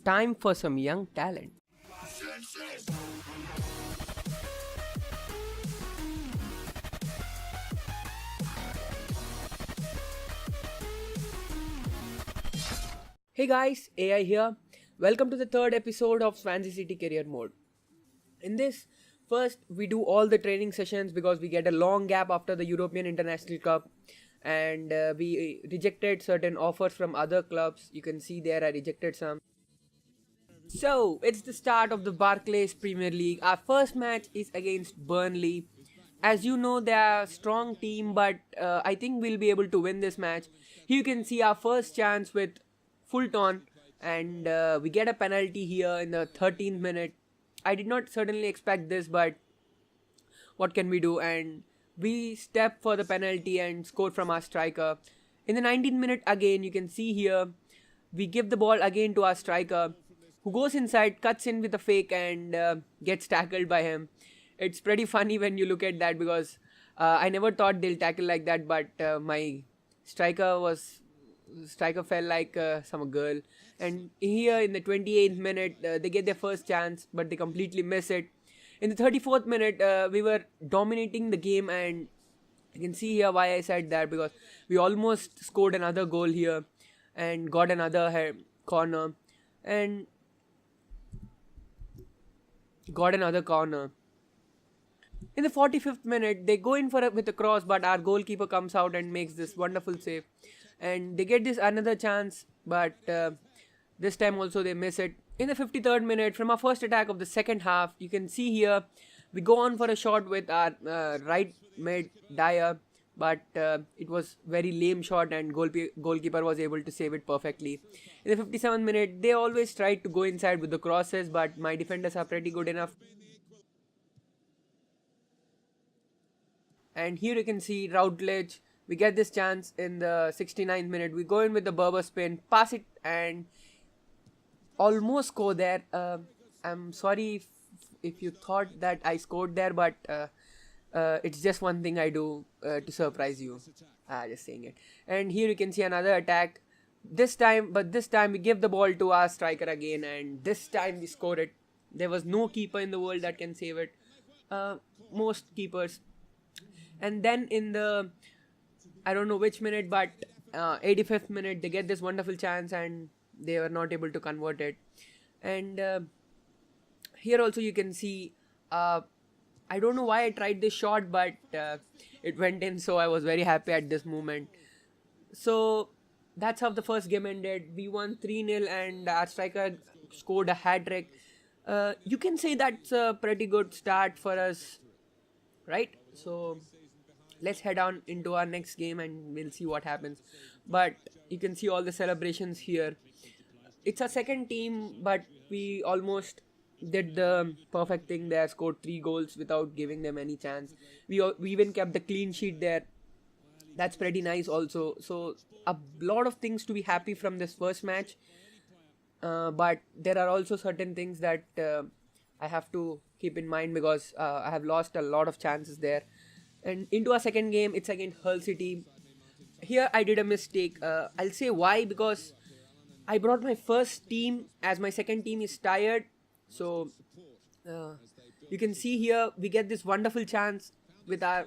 time for some young talent. Hey guys, AI here. Welcome to the third episode of Swansea City Career Mode. In this, first we do all the training sessions because we get a long gap after the European International Cup, and we rejected certain offers from other clubs. You can see there I rejected some. So it's the start of the Barclays Premier League. Our first match is against Burnley. As you know, they are a strong team, but I think we'll be able to win this match. Here you can see our first chance with Fulton, and we get a penalty here in the 13th minute. I did not certainly expect this, but what can we do? And we step for the penalty and score from our striker. In the 19th minute again, you can see here, we give the ball again to our striker, who goes inside, cuts in with a fake and gets tackled by him. It's pretty funny when you look at that because I never thought they'll tackle like that, but my striker felt like some girl. And here in the 28th minute, they get their first chance, but they completely miss it. In the 34th minute, we were dominating the game, and you can see here why I said that, because we almost scored another goal here and got another corner and got another corner. In the 45th minute, they go in for it with a cross, but our goalkeeper comes out and makes this wonderful save. And they get this another chance, but this time also they miss it. In the 53rd minute, from our first attack of the second half, you can see here, we go on for a shot with our right mid Dyer, but it was very lame shot and goalkeeper was able to save it perfectly. In the 57th minute, they always tried to go inside with the crosses, but my defenders are pretty good enough. And here you can see Routledge. We get this chance in the 69th minute. We go in with the Berber spin, pass it, and almost score there. I'm sorry if you thought that I scored there, but it's just one thing I do to surprise you. Just saying it. And here you can see another attack. This time we give the ball to our striker again, and this time we score it. There was no keeper in the world that can save it. Most keepers. And then in the, I don't know which minute, but 85th minute, they get this wonderful chance and they were not able to convert it. And here also you can see, I don't know why I tried this shot, but it went in, so I was very happy at this moment. So that's how the first game ended. We won 3-0 and our striker scored a hat-trick. You can say that's a pretty good start for us, right? So let's head on into our next game and we'll see what happens. But you can see all the celebrations here. It's our second team, but we almost did the perfect thing there, scored 3 goals without giving them any chance. We even kept the clean sheet there. That's pretty nice also. So a lot of things to be happy from this first match. But there are also certain things that I have to keep in mind because I have lost a lot of chances there. And into our second game, it's against Hull City. Here I did a mistake. I'll say why, because I brought my first team as my second team is tired. So you can see here we get this wonderful chance with our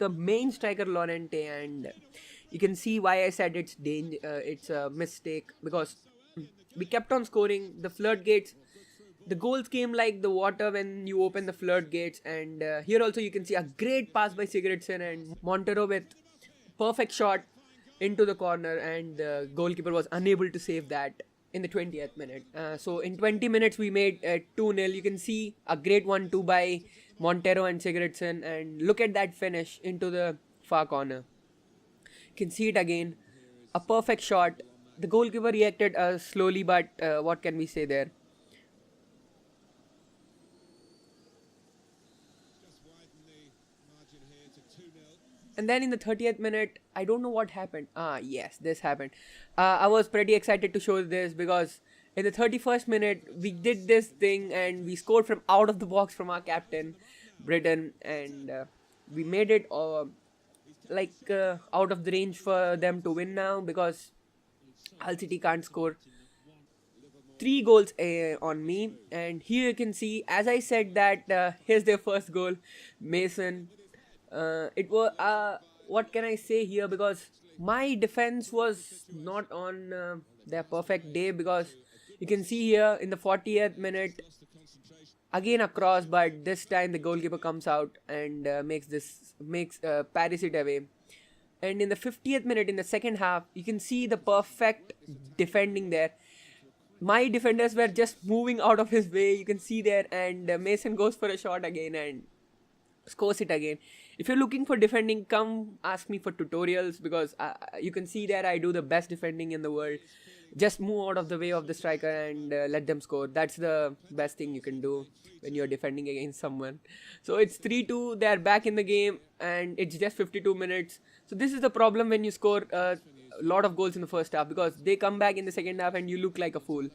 main striker Lorente, and you can see why I said it's a mistake, because we kept on scoring. The floodgates, the goals came like the water when you open the floodgates. And here also you can see a great pass by Sigurdsson and Montero with perfect shot into the corner, and the goalkeeper was unable to save that in the 20th minute. So in 20 minutes we made 2-0. You can see a great 1-2 by Montero and Sigurdsson, and look at that finish into the far corner. You can see it again, a perfect shot. The goalkeeper reacted slowly, but what can we say there? And then in the 30th minute, I don't know what happened. Yes, this happened. I was pretty excited to show this because in the 31st minute, we did this thing and we scored from out of the box from our captain, Britain. And we made it out of the range for them to win now, because Hull City can't score. three goals on me. And here you can see, as I said that here's their first goal, Mason. It was what can I say here, because my defense was not on their perfect day, because you can see here in the 40th minute again a cross, but this time the goalkeeper comes out and makes Paris it away. And in the 50th minute in the second half, you can see the perfect defending there. My defenders were just moving out of his way, you can see there, and Mason goes for a shot again and scores it again. If you're looking for defending, come ask me for tutorials, because you can see there I do the best defending in the world. Just move out of the way of the striker and let them score. That's the best thing you can do when you're defending against someone. So it's 3-2, they're back in the game, and it's just 52 minutes. So this is the problem when you score a lot of goals in the first half, because they come back in the second half and you look like a fool.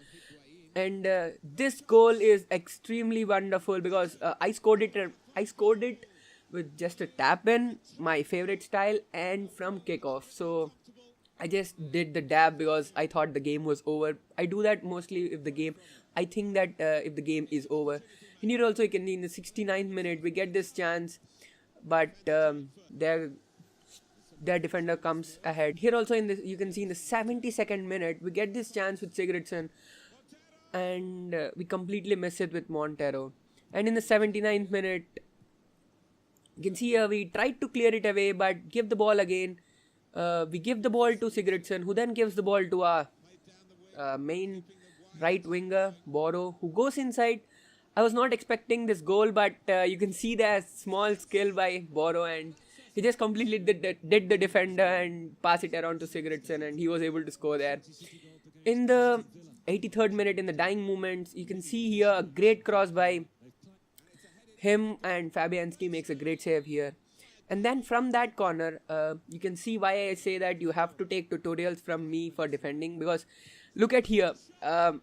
And this goal is extremely wonderful, because I scored it with just a tap in, my favorite style, and from kickoff. So I just did the dab because I thought the game was over. I do that mostly if the game, I think that if the game is over. And here also you can see in the 69th minute we get this chance, but their defender comes ahead. Here also in this, you can see in the 72nd minute we get this chance with Sigurdsson, and we completely miss it with Montero. And in the 79th minute, you can see here we tried to clear it away, but give the ball again. We give the ball to Sigurdsson, who then gives the ball to our main right winger, Boro, who goes inside. I was not expecting this goal, but you can see the small skill by Boro, and he just completely did the defender and pass it around to Sigurdsson, and he was able to score there. In the 83rd minute, in the dying moments, you can see here a great cross by him, and Fabianski makes a great save here. And then from that corner, you can see why I say that you have to take tutorials from me for defending, because look at here,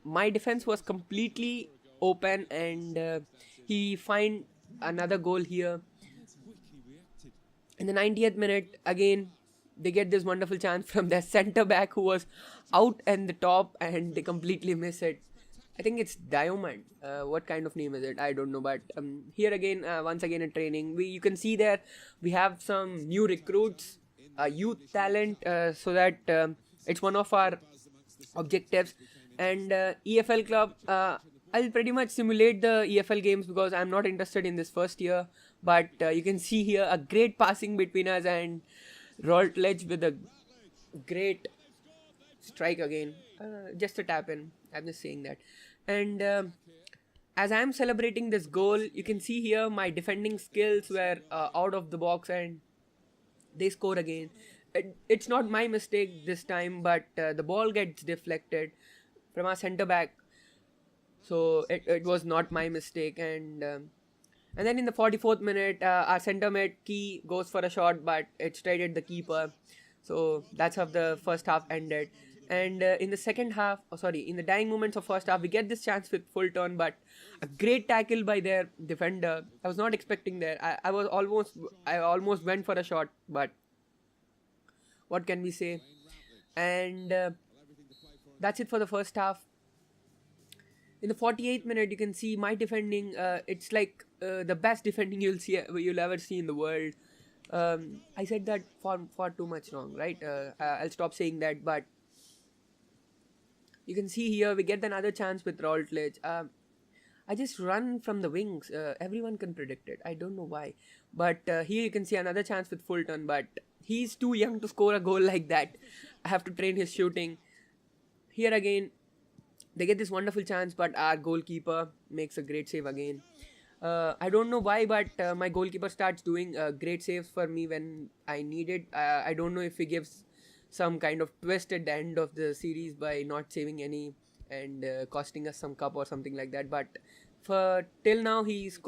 my defense was completely open, and he find another goal here. In the 90th minute, again, they get this wonderful chance from their centre back who was out and the top, and they completely miss it. I think it's Diamond. What kind of name is it? I don't know. But here again, once again in training, you can see there we have some new recruits, youth talent, so that it's one of our objectives. And EFL club, I'll pretty much simulate the EFL games because I'm not interested in this first year. But you can see here a great passing between us and Routledge with a great strike again. Just a tap in. I'm just saying that. And as I'm celebrating this goal, you can see here my defending skills were out of the box, and they score again. It's not my mistake this time, but the ball gets deflected from our centre back. So it was not my mistake. And then in the 44th minute, our centre mid Key goes for a shot, but it straight at the keeper. So that's how the first half ended. And in the second half, in the dying moments of first half, we get this chance with Fulton, but a great tackle by their defender. I was not expecting that. I almost went for a shot, but what can we say? And that's it for the first half. In the 48th minute, you can see my defending. It's like the best defending you'll ever see in the world. I said that far too much wrong, right? I'll stop saying that, but you can see here we get another chance with Routledge. I just run from the wings. Everyone can predict it. I don't know why. But here you can see another chance with Fulton, but he's too young to score a goal like that. I have to train his shooting. Here again, they get this wonderful chance, but our goalkeeper makes a great save again. I don't know why, but my goalkeeper starts doing great saves for me when I need it. I don't know if he gives some kind of twist at the end of the series by not saving any and costing us some cup or something like that. But for till now, he's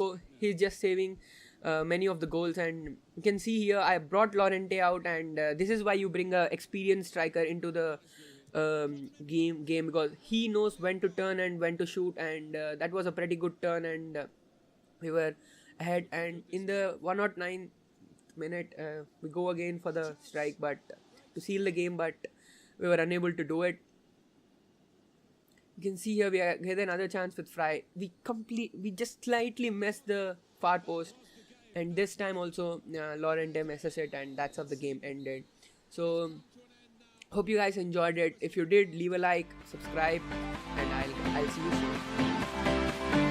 just saving many of the goals. And you can see here, I brought Lorente out, and this is why you bring a experienced striker into the game because he knows when to turn and when to shoot, and that was a pretty good turn, and we were ahead. And in the 109th minute, we go again for the strike, but to seal the game, but we were unable to do it. You can see here we get another chance with Fry. We just slightly missed the far post, and this time also Lorente messes it, and that's how the game ended. So hope you guys enjoyed it. If you did, leave a like, subscribe, and I'll see you soon.